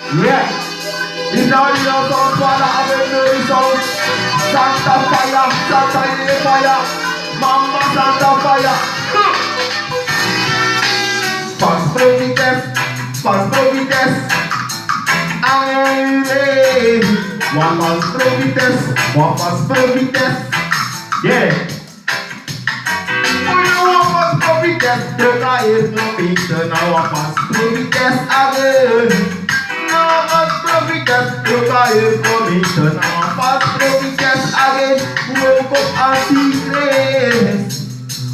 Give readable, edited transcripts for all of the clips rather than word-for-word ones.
Yeah. It's now the sound Father Avenue sound. Santa fire, Santa fire, Mama Santa fire. Fast Providence. Amen. One fast Providence. Yeah. Providence, the guy is no picture now. Fast Providence again. Now fast Providence, the guy is no picture now. Fast Providence again. Woke up and see grace.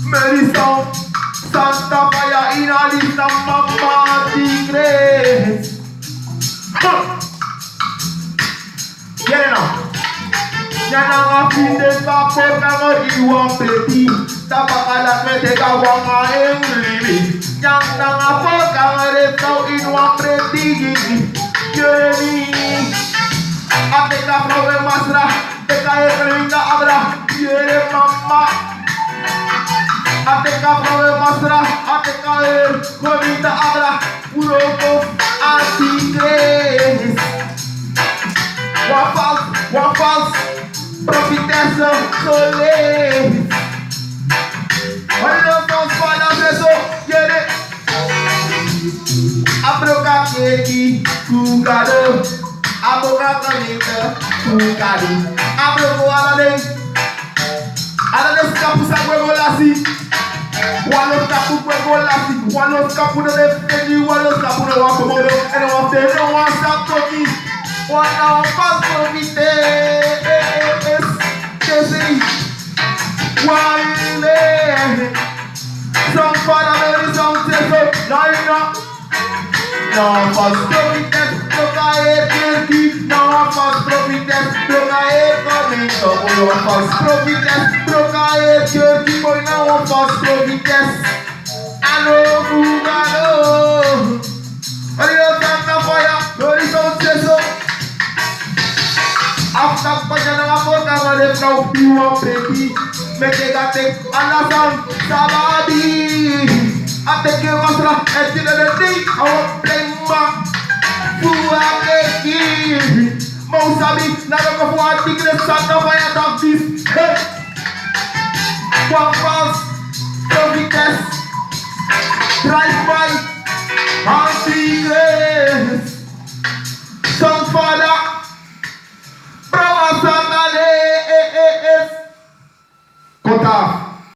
Mary sound, Santa fire in a list of Mama see grace. Get it now. Yana nga finde pa peka iwa peti. Tapakala metega wanga engribi. Yana nga peka retau inwa preti. Yeni. Ateka prove masra. Teka ekringa abra. Yere mama. Ateka prove masra. Ateka ekringa abra. Uroko anti-grace. Wafals, Prophetessa Soleil. Olha os meus palhaços, get it. Abroca quente, fugado. Abroca caneta, fugado. Abroco além. Além capu saco lassi. Walos capu lassi. Walos capu de defendi. Walos capu de wacomodo. E não tem não saco aqui. One fast Providence, Jesse, one some father Mary, some Jesse, no fast Providence, look at it, no fast Providence, look at it, coming up, no fast Providence, look at it, Jesse, boy, now fast Providence, I know who got oh, Santa fire, Mary, some Jesse. After pushing a foot, I'm going to go few up pretty. Make it a take another Sabadi. I take you a slap at the end of the day. I will play back. Who are making? Most of me, now look for a ticket, Santa Fire, dog this. One false.